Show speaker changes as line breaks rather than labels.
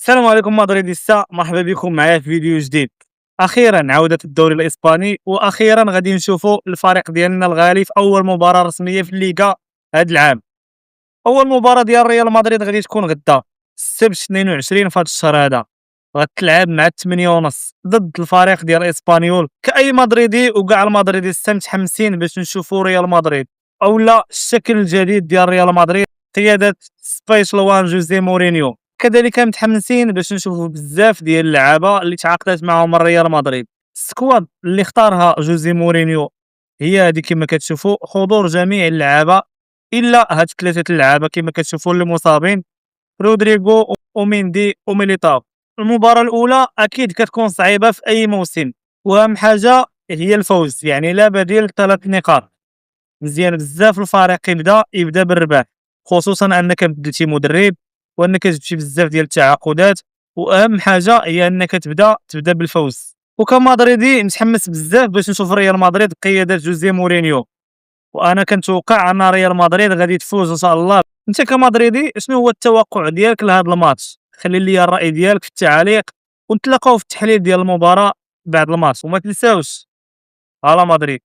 السلام عليكم مدريديستا، مرحبا بكم معايا في فيديو جديد. اخيرا عودة الدوري الاسباني، واخيرا غادي نشوفوا الفريق ديالنا الغالي في اول مباراة رسمية في الليغا هذا العام. اول مباراة ديال ريال مدريد غادي تكون غدا السبت 22 في هذا الشهر هذا، غتلعب مع 8 ونص ضد الفريق ديال اسبانيول. كأي مدريدي وكاع المدريديستا متحمسين باش نشوفوا ريال مدريد اولا الشكل الجديد ديال ريال مدريد قيادة سبيشال وان جوزي مورينيو. كذلك متحمسين باش نشوفوا بزاف ديال اللعابه اللي تعاقدات معهم الريال مدريد. السكواد اللي اختارها جوزي مورينيو هي هذه كما كتشوفوا، حضور جميع اللعابه الا هاد ثلاثه اللعابه كما كتشوفوا اللي مصابين، رودريغو وميندي وميليتاو. المباراه الاولى اكيد كتكون صعيبه في اي موسم، واهم حاجه هي الفوز، يعني لا بديل 3 نقاط. مزيان بزاف الفريق يبدا بالرباح، خصوصا انك بدلتي مدرب وانك جبتي بزاف ديال التعاقدات، واهم حاجه هي انك تبدا بالفوز. وكمدريدي متحمس بزاف باش نشوف ريال مدريد بقياده جوزيه مورينيو، وانا كنتوقع ان ريال مدريد غادي تفوز ان شاء الله. انت كمدريدي شنو هو التوقع ديالك لهذا الماتش؟ خلي لي الراي ديالك في التعاليق، ونتلاقاو في التحليل ديال المباراه بعد الماتش، وما تنساوش على مدريد.